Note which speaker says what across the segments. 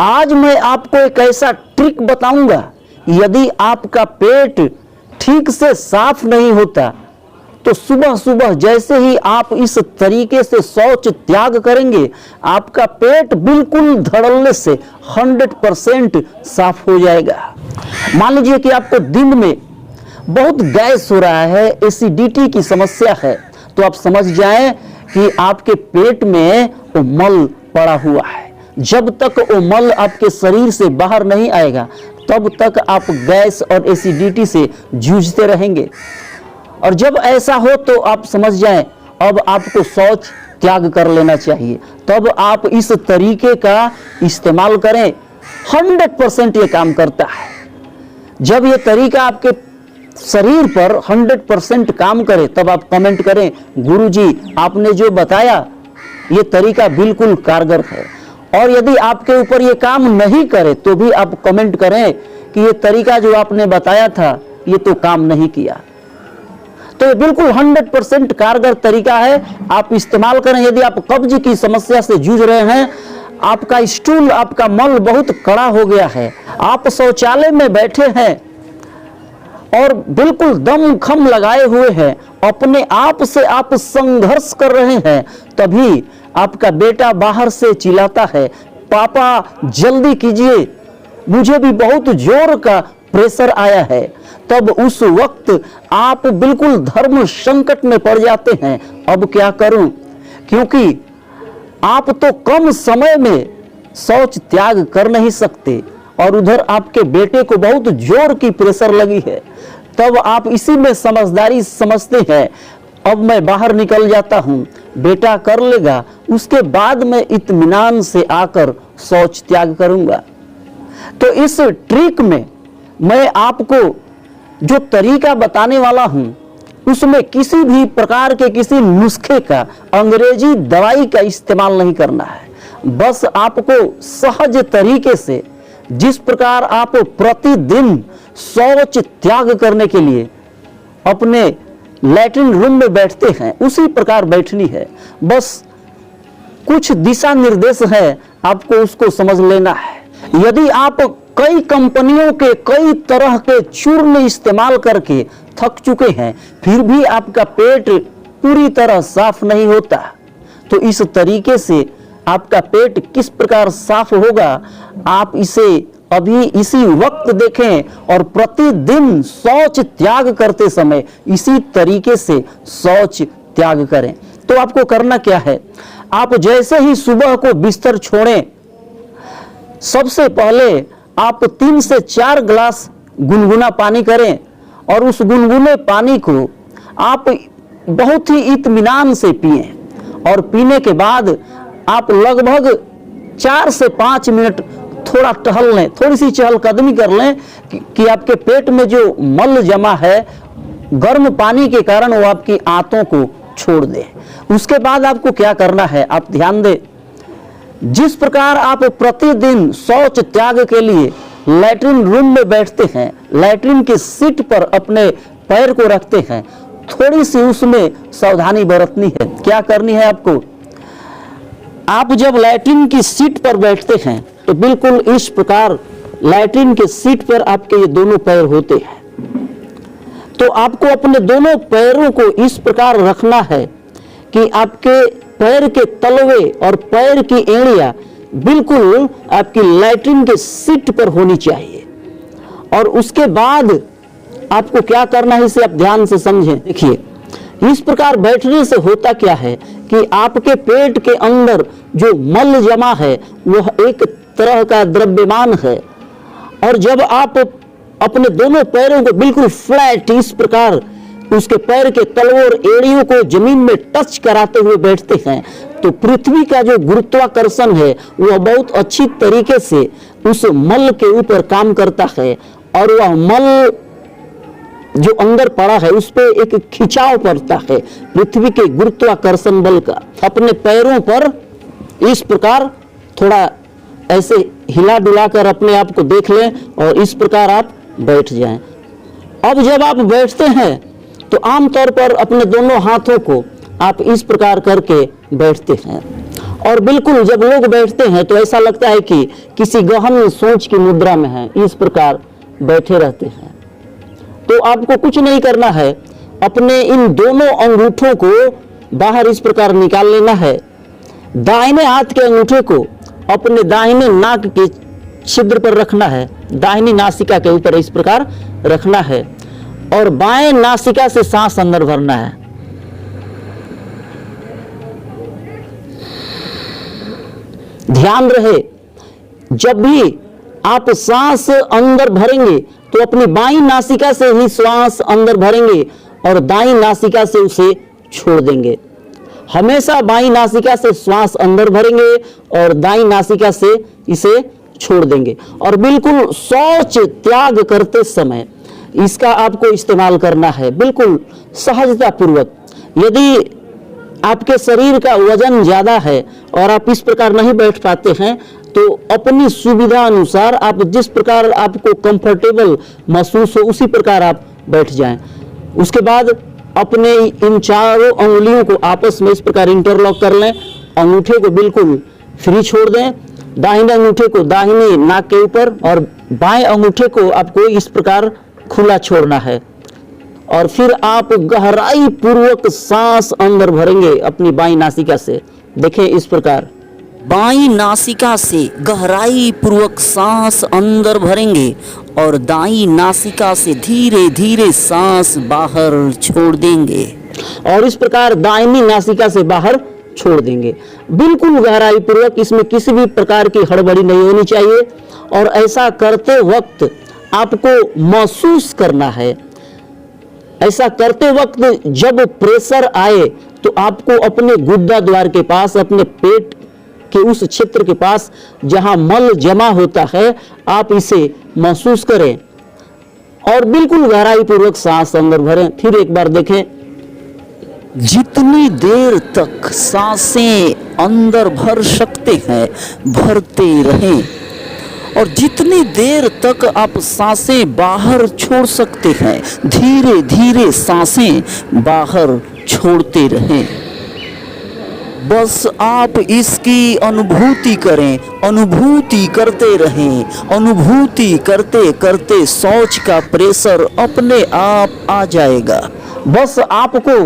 Speaker 1: आज मैं आपको एक ऐसा ट्रिक बताऊंगा, यदि आपका पेट ठीक से साफ नहीं होता तो सुबह सुबह जैसे ही आप इस तरीके से शौच त्याग करेंगे, आपका पेट बिल्कुल धड़ल्ले से 100% साफ हो जाएगा। मान लीजिए कि आपको दिन में बहुत गैस हो रहा है, एसिडिटी की समस्या है, तो आप समझ जाएं कि आपके पेट में वो मल पड़ा हुआ है। जब तक वो मल आपके शरीर से बाहर नहीं आएगा, तब तक आप गैस और एसिडिटी से जूझते रहेंगे। और जब ऐसा हो तो आप समझ जाएं अब आपको शौच त्याग कर लेना चाहिए। तब आप इस तरीके का इस्तेमाल करें, 100% ये काम करता है। जब ये तरीका आपके शरीर पर 100% काम करे, तब आप कमेंट करें, गुरुजी आपने जो बताया ये तरीका बिल्कुल कारगर है। और यदि आपके ऊपर ये काम नहीं करे तो भी आप कमेंट करें कि ये तरीका जो आपने बताया था ये तो काम नहीं किया। तो ये बिल्कुल 100% कारगर तरीका है, आप इस्तेमाल करें। यदि आप कब्ज की समस्या से जूझ रहे हैं, आपका स्टूल, आपका मल बहुत कड़ा हो गया है, आप शौचालय में बैठे हैं और बिल्कुल दम खम लगाए हुए हैं, अपने आप से आप संघर्ष कर रहे हैं, तभी आपका बेटा बाहर से चिल्लाता है, पापा जल्दी कीजिए, मुझे भी बहुत जोर का प्रेशर आया है। तब उस वक्त आप बिल्कुल धर्म संकट में पड़ जाते हैं। अब क्या करूं, क्योंकि आप तो कम समय में शौच त्याग कर नहीं सकते और उधर आपके बेटे को बहुत जोर की प्रेशर लगी है। तब आप इसी में समझदारी समझते हैं, अब मैं बाहर निकल जाता हूं, बेटा कर लेगा, उसके बाद मैं इत्मीनान से आकर शौच त्याग करूंगा। तो इस ट्रिक में मैं आपको जो तरीका बताने वाला हूं, उसमें किसी भी प्रकार के किसी नुस्खे का, अंग्रेजी दवाई का इस्तेमाल नहीं करना है। बस आपको सहज तरीके से, जिस प्रकार आप प्रतिदिन शौच त्याग करने के लिए अपने लैट्रिन रूम में बैठते हैं, उसी प्रकार बैठनी है। बस कुछ दिशा निर्देश है, आपको उसको समझ लेना है। यदि आप कई कंपनियों के कई तरह के चूर्ण इस्तेमाल करके थक चुके हैं, फिर भी आपका पेट पूरी तरह साफ नहीं होता, तो इस तरीके से आपका पेट किस प्रकार साफ होगा, आप इसे अभी इसी वक्त देखें और प्रतिदिन शौच त्याग करते समय इसी तरीके से शौच त्याग करें। तो आपको करना क्या है, आप जैसे ही सुबह को बिस्तर छोड़ें, सबसे पहले आप 3 से 4 गिलास गुनगुना पानी करें और उस गुनगुने पानी को आप बहुत ही इत्मीनान से पिएं। और पीने के बाद आप लगभग 4 से 5 मिनट थोड़ा टहल लें, थोड़ी सी चहलकदमी कर लें कि आपके पेट में जो मल जमा है गर्म पानी के कारण वो आपकी आंतों को छोड़ दे। उसके बाद आपको क्या करना है, आप ध्यान दें, जिस प्रकार आप प्रतिदिन शौच त्याग के लिए लैट्रिन रूम में बैठते हैं, लैट्रिन की सीट पर अपने पैर को रखते हैं, थोड़ी सी उसमें सावधानी बरतनी है। क्या करनी है आपको, आप जब लैट्रिन की सीट पर बैठते हैं तो बिल्कुल इस प्रकार लैट्रिन के सीट पर आपके ये दोनों पैर होते हैं। तो आपको अपने दोनों पैरों को इस प्रकार रखना है कि आपके पैर के तलवे और पैर की एड़ियां बिल्कुल आपकी लैट्रिन के सीट पर होनी चाहिए। और उसके बाद आपको क्या करना है, इसे आप ध्यान से समझें। देखिए, इस प्रकार बैठने से होता क्या है कि आपके पेट के अंदर जो मल जमा है वह एक तरह का द्रव्यमान है, और जब आप अपने दोनों पैरों को बिल्कुल फ्लैट इस प्रकार उसके पैर के तलवों और एड़ियों को जमीन में टच कराते हुए बैठते हैं, तो पृथ्वी का जो गुरुत्वाकर्षण है वह बहुत अच्छी तरीके से उस मल के ऊपर काम करता है, और वह मल जो अंदर पड़ा है उस पर एक खिंचाव पड़ता है पृथ्वी के गुरुत्वाकर्षण बल का। अपने पैरों पर इस प्रकार थोड़ा ऐसे हिला डुला कर अपने आप को देख लें और इस प्रकार आप बैठ जाएं। अब जब आप बैठते हैं तो आमतौर पर अपने दोनों हाथों को आप इस प्रकार करके बैठते हैं और बिल्कुल जब लोग बैठते हैं तो ऐसा लगता है कि किसी गहन सोच की मुद्रा में है, इस प्रकार बैठे रहते हैं। तो आपको कुछ नहीं करना है, अपने इन दोनों अंगूठों को बाहर इस प्रकार निकाल लेना है। दाहिने हाथ के अंगूठे को अपने दाहिने नाक के छिद्र पर रखना है, दाहिनी नासिका के ऊपर इस प्रकार रखना है और बाएं नासिका से सांस अंदर भरना है। ध्यान रहे, जब भी आप सांस अंदर भरेंगे तो अपनी बाईं नासिका से ही श्वास अंदर भरेंगे और दाईं नासिका से उसे छोड़ देंगे। हमेशा बाईं नासिका से श्वास अंदर भरेंगे और दाईं नासिका से इसे छोड़ देंगे। और बिल्कुल शौच त्याग करते समय इसका आपको इस्तेमाल करना है, बिल्कुल सहजता पूर्वक। यदि आपके शरीर का वजन ज्यादा है और आप इस प्रकार नहीं बैठ पाते हैं तो अपनी सुविधा अनुसार आप जिस प्रकार आपको कंफर्टेबल महसूस हो उसी प्रकार आप बैठ जाएं। उसके बाद अपने इन चारों अंगुलियों को आपस में इस प्रकार इंटरलॉक कर लें, अंगूठे को बिल्कुल फ्री छोड़ दें, दाहिने अंगूठे को दाहिने नाक के ऊपर और बाएं अंगूठे को आपको इस प्रकार खुला छोड़ना है। और फिर आप गहराई पूर्वक सांस अंदर भरेंगे अपनी बाईं नासिका से। देखें इस प्रकार बाईं नासिका से गहराई पूर्वक सांस अंदर भरेंगे और दाईं नासिका से धीरे धीरे सांस बाहर छोड़ देंगे और इस प्रकार दाहिनी नासिका से बाहर छोड़ देंगे, बिल्कुल गहराई पूर्वक। इसमें किसी भी प्रकार की हड़बड़ी नहीं होनी चाहिए। और ऐसा करते वक्त आपको महसूस करना है, ऐसा करते वक्त जब प्रेशर आए तो आपको अपने गुद्दा द्वार के पास, अपने पेट के उस क्षेत्र के पास जहां मल जमा होता है, आप इसे महसूस करें और बिल्कुल गहराई पूर्वक सांस अंदर भरें। फिर एक बार देखें, जितनी देर तक सांसें अंदर भर सकते हैं भरते रहें और जितनी देर तक आप सांसें बाहर छोड़ सकते हैं धीरे धीरे सांसें बाहर छोड़ते रहें। बस आप इसकी अनुभूति करें, अनुभूति करते रहें, अनुभूति करते करते शौच का प्रेशर अपने आप आ जाएगा। बस आपको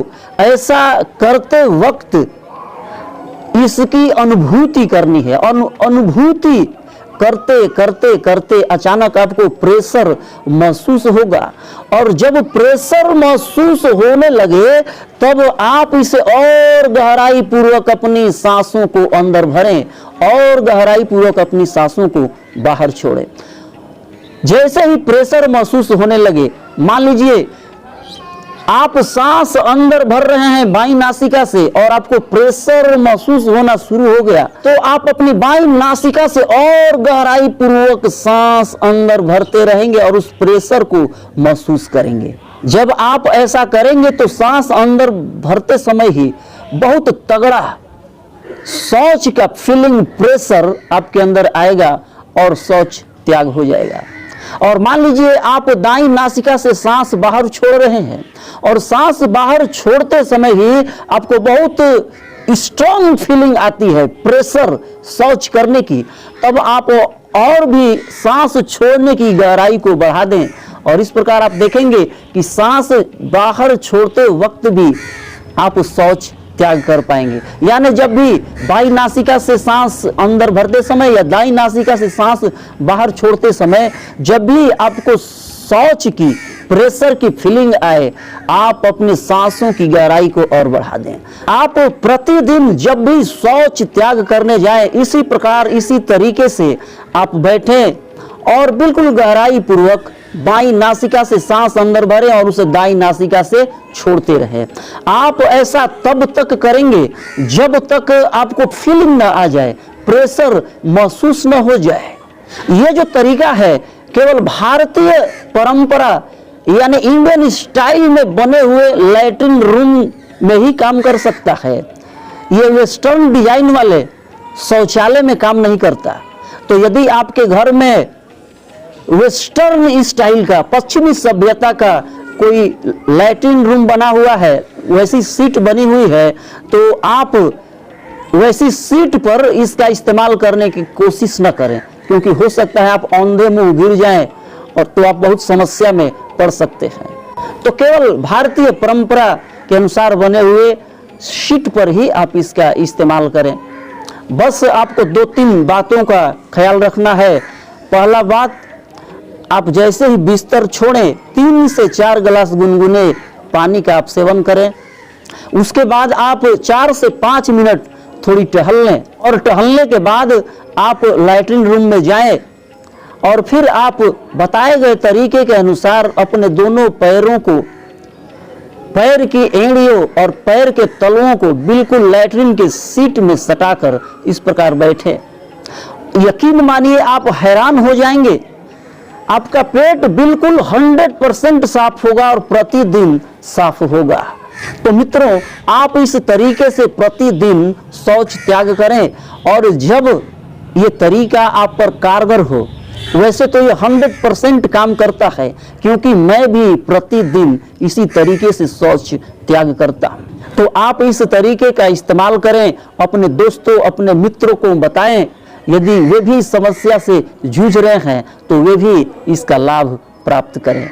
Speaker 1: ऐसा करते वक्त इसकी अनुभूति करनी है। अनुभूति करते करते करते अचानक आपको प्रेशर महसूस होगा और जब प्रेशर महसूस होने लगे तब आप इसे और गहराई पूर्वक अपनी सांसों को अंदर भरें और गहराई पूर्वक अपनी सांसों को बाहर छोड़ें। जैसे ही प्रेशर महसूस होने लगे, मान लीजिए आप सांस अंदर भर रहे हैं बाईं नासिका से और आपको प्रेशर महसूस होना शुरू हो गया, तो आप अपनी बाईं नासिका से और गहराई पूर्वक सांस अंदर भरते रहेंगे और उस प्रेशर को महसूस करेंगे। जब आप ऐसा करेंगे तो सांस अंदर भरते समय ही बहुत तगड़ा शौच का फीलिंग प्रेशर आपके अंदर आएगा और शौच त्याग हो जाएगा। और मान लीजिए आप दाईं नासिका से सांस बाहर छोड़ रहे हैं और सांस बाहर छोड़ते समय ही आपको बहुत स्ट्रॉन्ग फीलिंग आती है प्रेशर शौच करने की, तब आप और भी सांस छोड़ने की गहराई को बढ़ा दें और इस प्रकार आप देखेंगे कि सांस बाहर छोड़ते वक्त भी आप शौच त्याग कर पाएंगे। यानी जब भी बाईं नासिका से सांस अंदर भरते समय या दाईं नासिका से सांस बाहर छोड़ते समय जब भी आपको शौच की प्रेशर की फीलिंग आए, आप अपनी सांसों की गहराई को और बढ़ा दें। आप प्रतिदिन जब भी शौच त्याग करने जाएं, इसी प्रकार इसी तरीके से आप बैठें और बिल्कुल गहराई पूर्वक बाईं नासिका से सांस अंदर भरें और उसे दाईं नासिका से छोड़ते रहें। आप ऐसा तब तक करेंगे जब तक आपको फीलिंग ना आ जाए, प्रेशर महसूस न हो जाए। यह जो तरीका है केवल भारतीय परंपरा यानी इंडियन स्टाइल में बने हुए लैट्रिन रूम में ही काम कर सकता है। ये वेस्टर्न डिजाइन वाले शौचालय में काम नहीं करता। तो यदि आपके घर में वेस्टर्न स्टाइल का, पश्चिमी सभ्यता का कोई लैट्रिन रूम बना हुआ है, वैसी सीट बनी हुई है, तो आप वैसी सीट पर इसका इस्तेमाल करने की कोशिश न करें, क्योंकि हो सकता है आप औंधे मुंह गिर जाएं और तो आप बहुत समस्या में पड़ सकते हैं। तो केवल भारतीय परंपरा के अनुसार बने हुए सीट पर ही आप इसका इस्तेमाल करें। बस आपको 2-3 बातों का ख्याल रखना है। पहला बात, आप जैसे ही बिस्तर छोड़ें 3 से 4 गिलास गुनगुने पानी का आप सेवन करें। उसके बाद आप 4 से 5 मिनट थोड़ी टहल लें और टहलने के बाद आप लैट्रिन रूम में जाएं और फिर आप बताए गए तरीके के अनुसार अपने दोनों पैरों को, पैर की एड़ियों और पैर के तलुओं को बिल्कुल लैट्रिन के सीट में सटाकर इस प्रकार बैठे। यकीन मानिए आप हैरान हो जाएंगे, आपका पेट बिल्कुल 100% साफ होगा और प्रतिदिन साफ होगा। तो मित्रों, आप इस तरीके से प्रतिदिन शौच त्याग करें और जब ये तरीका आप पर कारगर हो, वैसे तो ये 100% काम करता है, क्योंकि मैं भी प्रतिदिन इसी तरीके से शौच त्याग करता हूं। तो आप इस तरीके का इस्तेमाल करें, अपने दोस्तों, अपने मित्रों को बताएं। यदि वे भी समस्या से जूझ रहे हैं तो वे भी इसका लाभ प्राप्त करें।